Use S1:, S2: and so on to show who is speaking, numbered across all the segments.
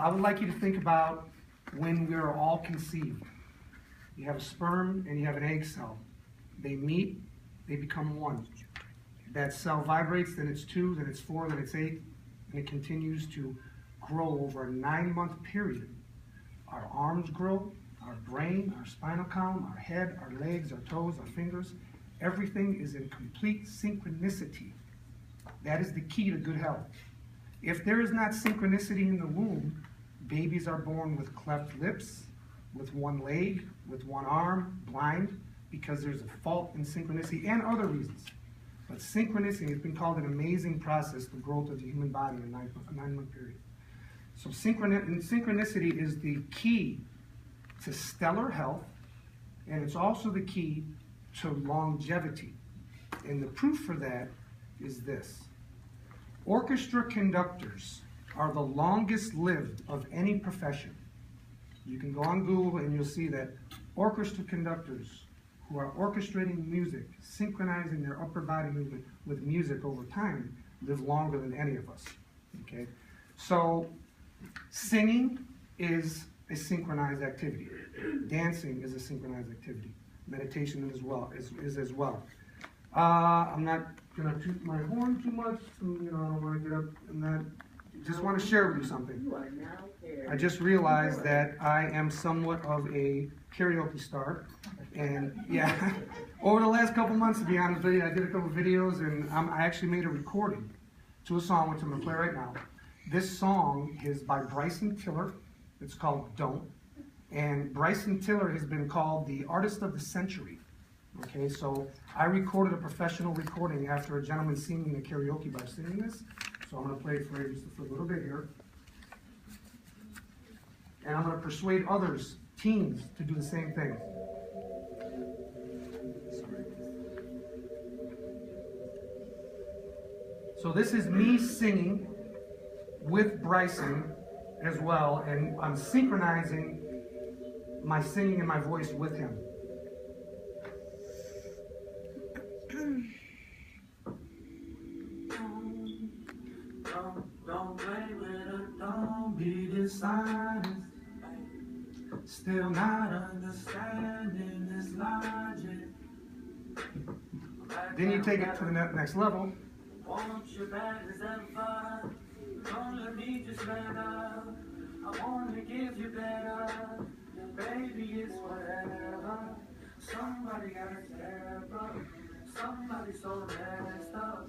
S1: I would like you to think about when we are all conceived. You have a sperm and you have an egg cell. They meet, they become one. That cell vibrates, then it's 2, then it's 4, then it's 8, and it continues to grow over a 9-month period. Our arms grow, our brain, our spinal column, our head, our legs, our toes, our fingers. Everything is in complete synchronicity. That is the key to good health. If there is not synchronicity in the womb, babies are born with cleft lips, with one leg, with one arm, blind, because there's a fault in synchronicity and other reasons. But synchronicity has been called an amazing process, the growth of the human body in a 9-month period. So synchronicity is the key to stellar health, and it's also the key to longevity. And the proof for that is this. Orchestra conductors are the longest lived of any profession. You can go on Google and you'll see that orchestra conductors who are orchestrating music, synchronizing their upper body movement with music over time, live longer than any of us. Okay? So singing is a synchronized activity. Dancing is a synchronized activity. Meditation is as well. I'm not going to toot my horn too much. I don't want to get up and that. Just want to share with you something. I just realized that I am somewhat of a karaoke star. And yeah, over the last couple months, to be honest with you, I did a couple videos and I actually made a recording to a song which I'm going to play right now. This song is by Bryson Tiller. It's called Don't. And Bryson Tiller has been called the artist of the century. Okay, so I recorded a professional recording after a gentleman singing a karaoke bar singing this. So I'm going to play it for you just for a little bit here. And I'm going to persuade others, teens, to do the same thing. Sorry. So this is me singing with Bryson as well, and I'm synchronizing my singing and my voice with him. Don't play with it, don't be dishonest. Still not understanding this logic. Then you take it to the next level. Want you back as ever. Don't let me just let up. I want to give you better. Baby, it's whatever. Somebody got a terror. Somebody so messed up.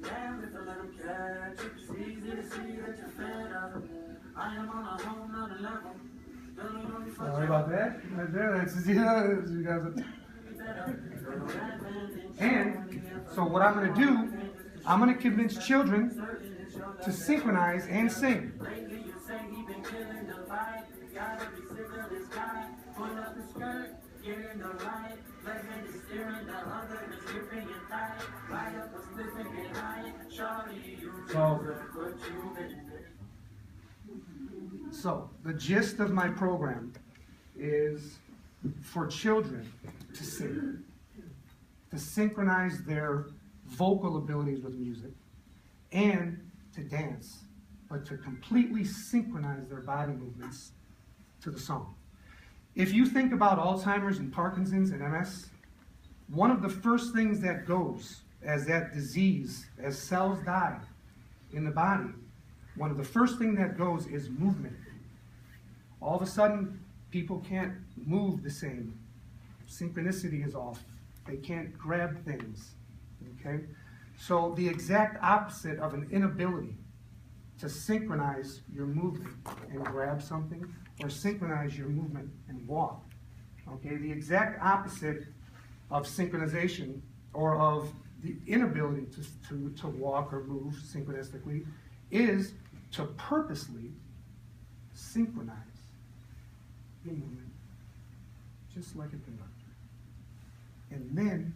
S1: Damn, if I let them catch it, it's easy to see that you're fed up. I am on a whole nother level. Sorry about that. Right there, that's you guys. And so what I'm going to do, I'm going to convince children to synchronize and sing. So the gist of my program is for children to sing, to synchronize their vocal abilities with music, and to dance, but to completely synchronize their body movements to the song. If you think about Alzheimer's and Parkinson's and MS, one of the first things that goes as that disease, as cells die in the body, one of the first things that goes is movement. All of a sudden, people can't move the same. Synchronicity is off. They can't grab things, okay? So the exact opposite of an inability to synchronize your movement and grab something, or synchronize your movement and walk, okay? The exact opposite of synchronization, or of the inability to walk or move synchronistically, is to purposely synchronize your movement, just like a conductor. And then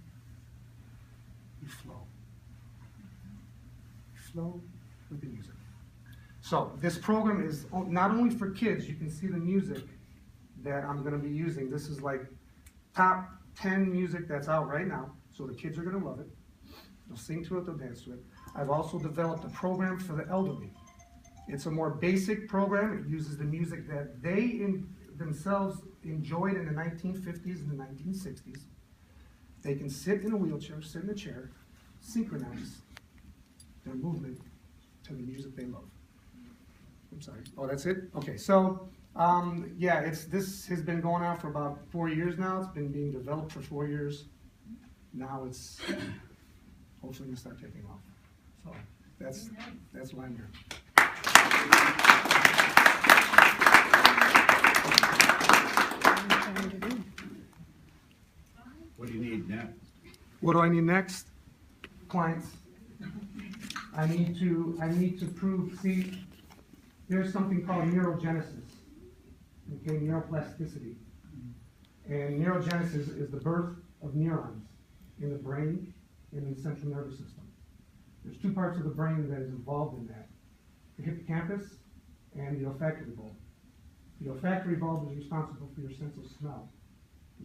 S1: you flow. You flow with the music. So this program is not only for kids. You can see the music that I'm going to be using. This is like top 10 music that's out right now. So the kids are going to love it. They'll sing to it, they'll dance to it. I've also developed a program for the elderly. It's a more basic program. It uses the music that they themselves enjoyed in the 1950s and the 1960s. They can sit in a wheelchair, sit in a chair, synchronize their movement to the music they love. I'm sorry. Oh, that's it? Okay, so, yeah, this has been going on for about 4 years now. It's been being developed for 4 years. Now it's hopefully going to start taking off. So that's why I'm here.
S2: What do you need next?
S1: What do I need next? Clients. I need to prove, see, there's something called neurogenesis, okay, neuroplasticity. And neurogenesis is the birth of neurons in the brain and in the central nervous system. There's two parts of the brain that is involved in that, the hippocampus and the olfactory bulb. The olfactory bulb is responsible for your sense of smell.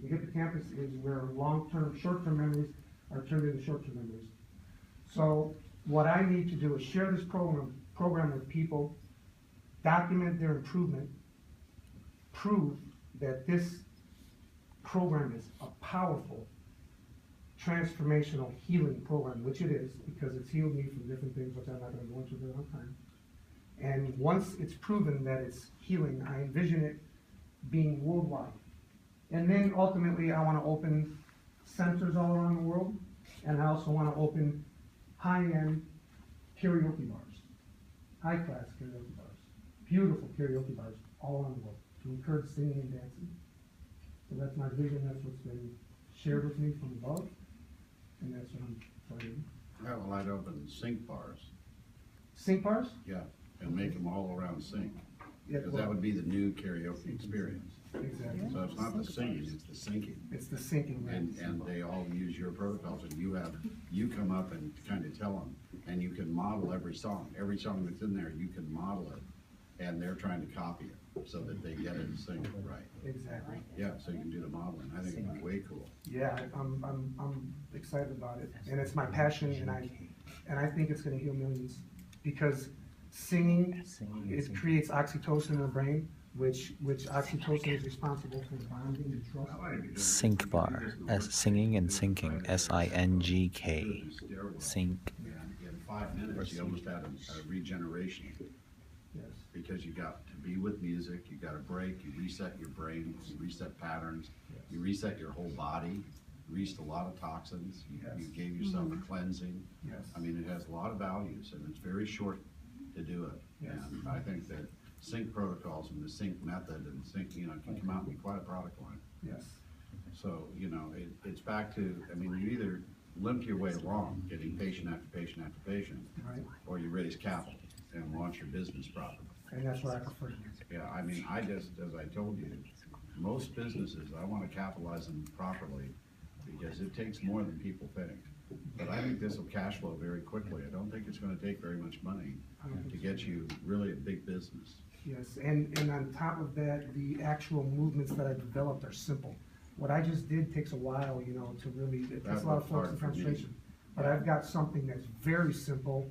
S1: The hippocampus is where long-term, short-term memories are turned into short-term memories. So what I need to do is share this program with people, document their improvement, prove that this program is a powerful, transformational healing program, which it is, because it's healed me from different things, which I'm not going to go into for a long time. And once it's proven that it's healing, I envision it being worldwide. And then ultimately, I want to open centers all around the world, and I also want to open high-end karaoke bars, high-class karaoke bars, beautiful karaoke bars all around the world to encourage singing and dancing. So that's my vision. That's what's been shared with me from above, and that's what I'm trying.
S2: How will I open sync bars?
S1: Sync bars?
S2: Yeah, and make them all around sync.
S1: Yeah,
S2: Because that would be the new karaoke experience.
S1: exactly.
S2: So it's not the singing, it's the syncing.
S1: It's the syncing.
S2: And they all use your protocols, and you come up and kind of tell them, and you can model every song. Every song that's in there, you can model it, and they're trying to copy it so that they get it and sing it right.
S1: Exactly.
S2: Yeah, so you can do the modeling. I think it'd be way cool.
S1: Yeah, I'm excited about it, and it's my passion, and I think it's going to heal millions, because singing, it creates oxytocin in the brain, which oxytocin is responsible for bonding and trust.
S3: Sync bar, as singing and syncing, S-I-N-G-K, sync.
S2: In 5 minutes, you almost had a regeneration.
S1: Yes.
S2: Because you got to be with music, you got a break, you reset your brain, you reset patterns, you reset your whole body, released a lot of toxins, you gave yourself a cleansing.
S1: Yes.
S2: I mean, it has a lot of values, and it's very short to do it.
S1: Yes.
S2: And I think that sync protocols and the sync method and sync, can come out and be quite a product line.
S1: Yes.
S2: So, it's back to, you either limp your way along, getting patient after patient after patient,
S1: Right.
S2: or you raise capital and launch your business properly.
S1: And that's what I prefer to do.
S2: Yeah, I just, as I told you, most businesses, I want to capitalize them properly because it takes more than people think. But I think this will cash flow very quickly. I don't think it's going to take very much money to get you really a big business.
S1: Yes, and on top of that, the actual movements that I developed are simple. What I just did takes a while, to really, it takes a lot of focus and concentration. But I've got something that's very simple,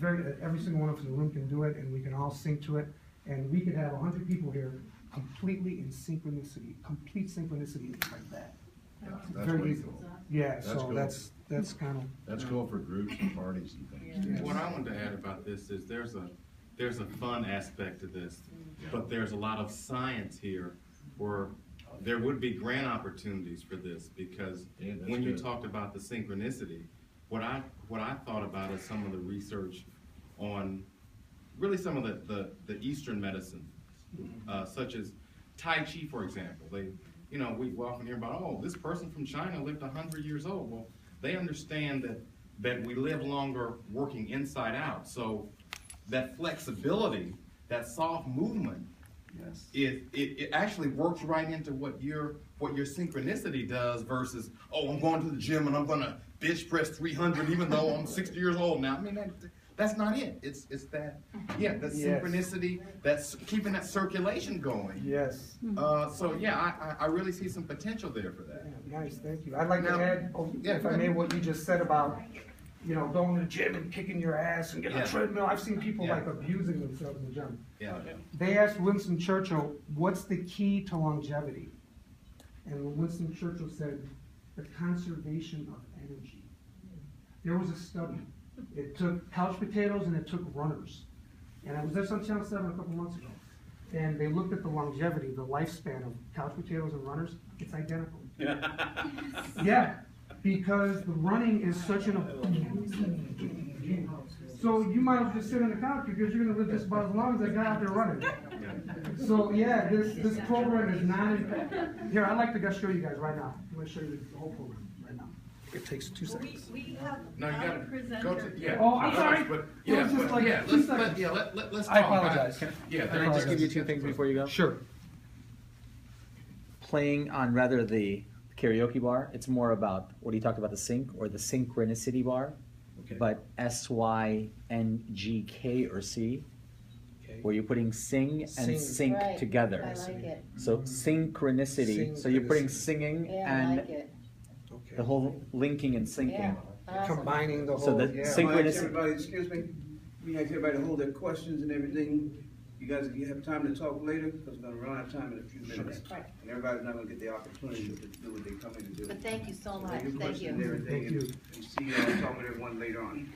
S1: every single one of us in the room can do it, and we can all sync to it. And we could have 100 people here completely in synchronicity, complete synchronicity like that.
S2: Yeah, that's
S1: Very
S2: way
S1: easy.
S2: cool.
S1: Yeah,
S2: That's
S1: so
S2: cool.
S1: that's kind of.
S2: That's cool for groups and parties and things.
S1: Yes.
S4: What I wanted to add about this is there's a fun aspect to this, but there's a lot of science here where there would be grant opportunities for this, because
S2: Yeah, that's
S4: when you
S2: good.
S4: talked about the synchronicity, what I thought about is some of the research on really some of the Eastern medicine, such as Tai Chi, for example. We often hear about, oh, this person from China lived 100 years old. Well, they understand that we live longer working inside out. So that flexibility, that soft movement,
S1: Yes.
S4: it actually works right into what your synchronicity does versus, oh, I'm going to the gym and I'm going to bench press 300 even though I'm 60 years old now. That's not it. It's that, that synchronicity, that's keeping that circulation going.
S1: Yes.
S4: So I really see some potential there for that.
S1: Yeah, nice, thank you. I'd like to
S4: Now-
S1: add, if I may, what you just said about you know, going to the gym and kicking your ass and getting on
S4: Yeah.
S1: a treadmill. I've seen people
S4: Yeah.
S1: like abusing themselves in the gym.
S4: Yeah.
S1: They asked Winston Churchill, what's the key to longevity? And Winston Churchill said, the conservation of energy. There was a study. It took couch potatoes and it took runners. And I was just on Channel 7 a couple months ago. And they looked at the longevity, the lifespan of couch potatoes and runners. It's identical. Yeah, because the running is such an. So you might as well just sit on the couch because you're gonna live just about as long as that guy out there running. So yeah, this program is not. Here, I'd like to go show you guys right now. I'm gonna show you the whole program right now. It takes 2 seconds.
S5: We have
S4: No, you
S5: a
S4: gotta go
S5: presenter.
S4: to, yeah.
S1: Oh, I'm sorry.
S4: But,
S1: It
S4: yeah,
S1: was just
S4: but,
S1: like
S4: yeah,
S1: 2
S4: let's,
S1: seconds.
S4: let's talk.
S1: I apologize.
S4: Yeah,
S3: Can I just give you
S4: apologize.
S3: 2 things before you go?
S1: Sure.
S3: Playing on rather the karaoke bar, it's more about what he talked about, the sync or the synchronicity bar, but SYNGK or C, where you're putting sing and
S1: Sing.
S3: sync
S6: Right.
S3: together.
S6: I like it.
S3: So synchronicity. So you're putting
S1: Synchronicity.
S3: singing
S6: Yeah, I
S3: and
S6: like it.
S3: the whole linking and syncing.
S6: Yeah. Awesome.
S1: Combining the
S3: So
S1: whole.
S3: the
S1: Yeah.
S3: sync-
S7: I'm gonna
S3: Synchronicity.
S7: ask everybody, excuse me, we ask everybody to hold their questions and everything. You guys, if you have time to talk later, because we're gonna run out of time in a few minutes.
S6: Right.
S7: And everybody's not gonna get the opportunity to do what they come in to do.
S6: But thank you so
S7: So
S6: much.
S7: your
S6: Thank
S7: questions and
S6: you.
S7: everything,
S1: Thank you.
S7: and see you, talk with everyone later on.